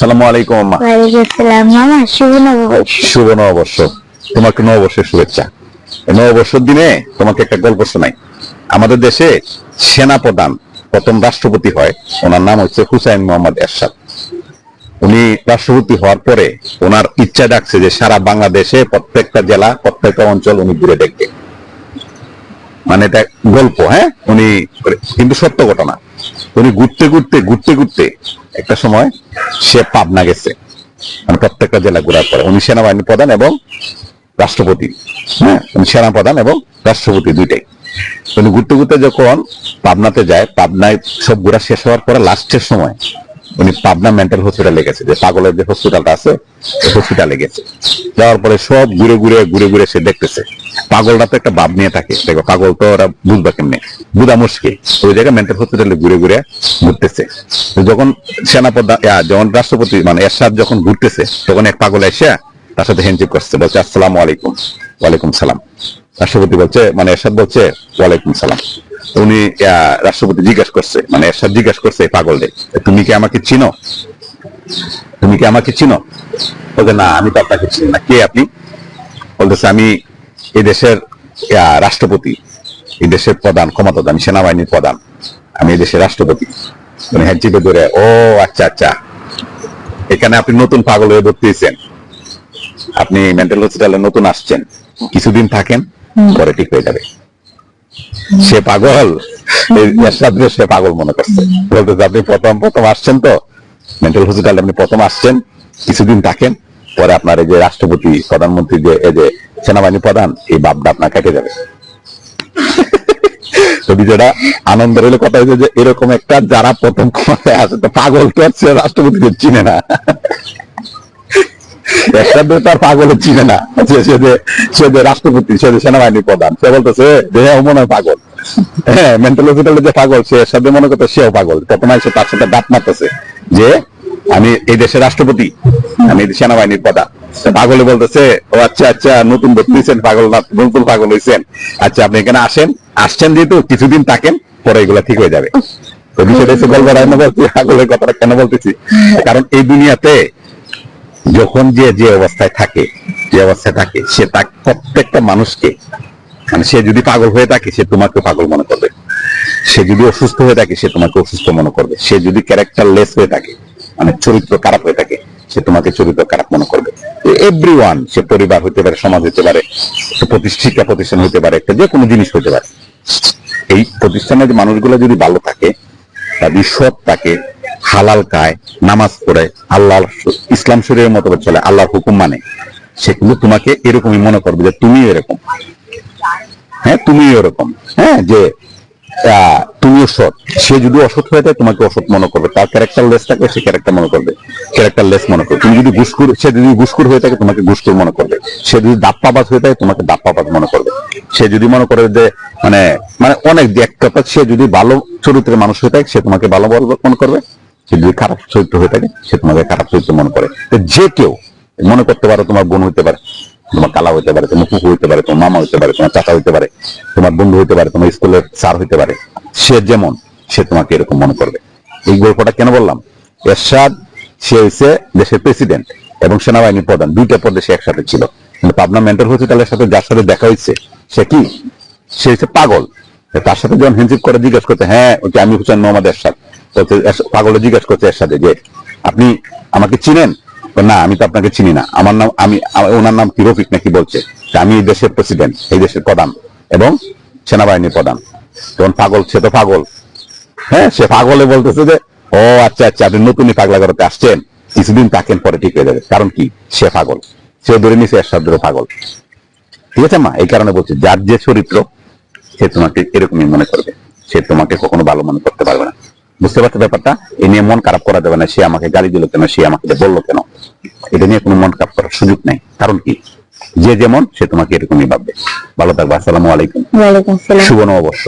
সালামু আলাইকুম আম্মা। ওয়ালাইকুম আসসালাম মামা, শুভ নববর্ষ। শুভ নববর্ষ। তোমাকে নববর্ষের শুভেচ্ছা। এই নববর্ষের দিনে তোমাকে একটা গল্প শোনাই। আমাদের দেশে সেনাপ্রধান প্রথম রাষ্ট্রপতি হয়, ওনার নাম হচ্ছে হুসাইন মোহাম্মদ এরশাদ। উনি রাষ্ট্রপতি হওয়ার পরে ওনার ইচ্ছা ডাকছে যে সারা বাংলাদেশে প্রত্যেকটা জেলা প্রত্যেকটা অঞ্চল উনি ঘুরে দেখবে। মানে এটা গল্প, হ্যাঁ, উনি কিন্তু সত্য ঘটনা। উনি ঘুরতে ঘুরতে ঘুরতে ঘুরতে একটা সময় সে পাবনা গেছে। মানে প্রত্যেকটা জেলা ঘোরার পরে উনি সেনাবাহিনী প্রধান এবং রাষ্ট্রপতি, হ্যাঁ, উনি সেনা প্রধান এবং রাষ্ট্রপতি দুইটাই। উনি ঘুরতে ঘুরতে যখন পাবনাতে যায়, পাবনায় সব ঘোরা শেষ হওয়ার পরে লাস্টের সময় উনি পাবনা মেন্টাল হসপিটালে গেছে, যে পাগলের যে হসপিটালটা আছে হসপিটালে গেছে। যাওয়ার পরে সব ঘুরে ঘুরে ঘুরে ঘুরে সে দেখতেছে পাগলটা তো একটা ভাব নিয়ে থাকে। দেখো পাগল তো ওরা বুঝবা কেমনে, বুঝা মুশকিল। ওই জায়গায় মেন্টাল হসপিটালে ঘুরে ঘুরে ঘুরতেছে। যখন সেনাপ্রধান যখন রাষ্ট্রপতি মানে এরশাদ যখন ঘুরতেছে, তখন এক পাগল এসে তার সাথে হ্যান্ডশেক করছে, বলছে আসসালামু আলাইকুম। ওয়ালাইকুম সালাম। রাষ্ট্রপতি বলছে, মানে এরশাদ বলছে ওয়ালাইকুম সালাম। উনি রাষ্ট্রপতি জিজ্ঞাসা করছে, মানে এরশাদ জিজ্ঞাসা করছে পাগলদের, তুমি কি আমাকে চিনো? তুমি কি আমাকে চিনো? বলছে না, আমি তো আপনাকে চিনি না। কে আপনি? বলতেছে আমি এই দেশের রাষ্ট্রপতি, এই দেশের প্রধান ক্ষমতাধর, আমি সেনাবাহিনীর প্রধান, আমি এই দেশের রাষ্ট্রপতি। উনি হ্যাঁ চিপে ধরে, ও আচ্ছা আচ্ছা, এখানে আপনি নতুন পাগল হয়ে ভর্তিয়েছেন, আপনি মেন্টাল হসপিটালে নতুন আসছেন, কিছুদিন থাকেন, পরে ঠিক হয়ে যাবে। সে পাগল, সে পাগল মনে করছে। বলতেছে আপনি প্রথম প্রথম আসছেন তো মেন্টাল হসপিটালে, আপনি প্রথম আসছেন, কিছুদিন থাকেন, পরে আপনার এই যে রাষ্ট্রপতি প্রধানমন্ত্রী যে এই যে সেনাবাহিনী প্রধান, এই ভাবটা আপনার কেটে যাবে। তো বিষয়টা আনন্দের হলে কথা হয়েছে যে এরকম একটা যারা প্রথম ক্ষমতায় আসে, তো পাগল তো সে রাষ্ট্রপতিকে চিনে না, একটা তার পাগলের চিনে না, সে যে রাষ্ট্রপতি, সে যে সেনাবাহিনীর প্রধান, সে বলতেছে যে মনে হয় পাগল। হ্যাঁ, মেন্টাল হসপিটালে যে পাগল, সে সাথে মনে করতে সেও পাগল। তখন এসে তার সাথে ডাক মারতেছে যে আমি এই দেশের রাষ্ট্রপতি, আমি সেনাবাহিনীর প্রধান। পাগলে বলতেছে ও আচ্ছা আচ্ছা, নতুন ভর্তিছেন, পাগল না, নতুন পাগল হয়েছেন, আচ্ছা আপনি এখানে আসেন, আসছেন যেহেতু কিছুদিন থাকেন, পরে এগুলা ঠিক হয়ে যাবে। তো বিষয়টা হচ্ছে গল্প রান্না বলছি, পাগলের কথাটা কেন বলতেছি, কারণ এই দুনিয়াতে যখন যে যে অবস্থায় থাকে, যে অবস্থায় থাকে, সে তার প্রত্যেকটা মানুষকে, মানে সে যদি পাগল হয়ে থাকে সে তোমাকে পাগল মনে করবে, সে যদি অসুস্থ হয়ে থাকে সে তোমাকে অসুস্থ মনে করবে, সে যদি ক্যারেক্টার লেস হয়ে থাকে, মানে চরিত্র খারাপ হয়ে থাকে, সে তোমাকে চরিত্র খারাপ মনে করবে। এভরিওয়ান, সে পরিবার হতে পারে, সমাজ হতে পারে, শিক্ষা প্রতিষ্ঠান হতে পারে, একটা যে কোনো জিনিস হতে পারে। এই প্রতিষ্ঠানের যে মানুষগুলো যদি ভালো থাকে, তাদের সৎ থাকে, হালাল খায়, নামাজ পড়ে, আল্লাহ ইসলাম শরীয়তের মতো চলে, আল্লাহর হুকুম মানে, সে কিন্তু তোমাকে এরকমই মনে করবে যে তুমি এরকম, হ্যাঁ তুমি এরকম, হ্যাঁ, যে তুমিও সৎ। সে যদি অসৎ হয়ে যায় তোমাকে অসৎ মনে করবে, তার ক্যারেক্টার লেস থাকে, সে ক্যারেক্টার মনে করবে, ক্যারেক্টার লেস মনে করবে। তুমি যদি ঘুষখোর, সে যদি ঘুষখোর হয়ে থাকে তোমাকে ঘুষখোর মনে করবে, সে যদি দাপ্পাবাজ হয়ে থাকে তোমাকে দাপ্পাবাজ মনে করবে, সে যদি মনে করে যে মানে মানে অনেক একটা, সে যদি ভালো চরিত্রের মানুষ হয়ে থাকে সে তোমাকে ভালো মনে করবে, সে যদি খারাপ চরিত্র হয়ে থাকে সে তোমাকে খারাপ চরিত্র মনে করে। যে কেউ মনে করতে পারো, তোমার বোন হইতে পারে, তোমার কালা হইতে পারে, তোমার কুকু হইতে পারে, তোমার মামা হইতে পারে, তোমার চাচা হইতে পারে, তোমার বন্ধু হইতে পারে, তোমার স্কুলের স্যার হইতে পারে, সে যেমন সে তোমাকে এরকম মনে করবে। এই গল্পটা কেন বললাম, এরশাদ সে হচ্ছে দেশের প্রেসিডেন্ট এবং সেনাবাহিনীর প্রধান, দুইটা পদে সে একসাথে ছিল। কিন্তু পাবনা মেন্টাল হসপিটালের সাথে যার সাথে দেখা হয়েছে সে কি, সে হচ্ছে পাগল। তার সাথে যখন হ্যান্ডশেক করে জিজ্ঞেস করতে, হ্যাঁ ওকে আমি হুসেন মোহাম্মদ এরশাদ, পাগলে জিজ্ঞেস করছে এর সাথে যে আপনি আমাকে চিনেন? না আমি তো আপনাকে চিনি না, আমার নাম, আমি ওনার নাম কি রফিক নাকি, বলছে আমি এই দেশের প্রেসিডেন্ট, এই দেশের প্রধান এবং সেনাবাহিনীর প্রধান। তখন পাগল, সে তো পাগল, হ্যাঁ, সে পাগলে বলতেছে যে ও আচ্ছা আচ্ছা, আপনি নতুনই পাগলা করতে আসছেন, কিছুদিন থাকেন, পরে ঠিক হয়ে যাবে। কারণ কি, সে পাগল, সে ধরে নিছে এর সাথে পাগল। ঠিক আছে মা, এই কারণে বলছি যার যে চরিত্র সে তোমাকে এরকমই মনে করবে, সে তোমাকে কখনো ভালো মনে করতে পারবে না। বুঝতে পারছো ব্যাপারটা? এ নিয়ে মন খারাপ করা যাবে না, সে আমাকে গালি দিল কেন, সে আমাকে বললো কেন, এটা নিয়ে কোনো মন খারাপ করার সুযোগ নেই। কারণ কি, যে যেমন সে তোমাকে এরকমই ভাববে। ভালো থাকবে। আসসালামু আলাইকুম। ওয়ালাইকুম আসসালাম। শুভ নববর্ষ।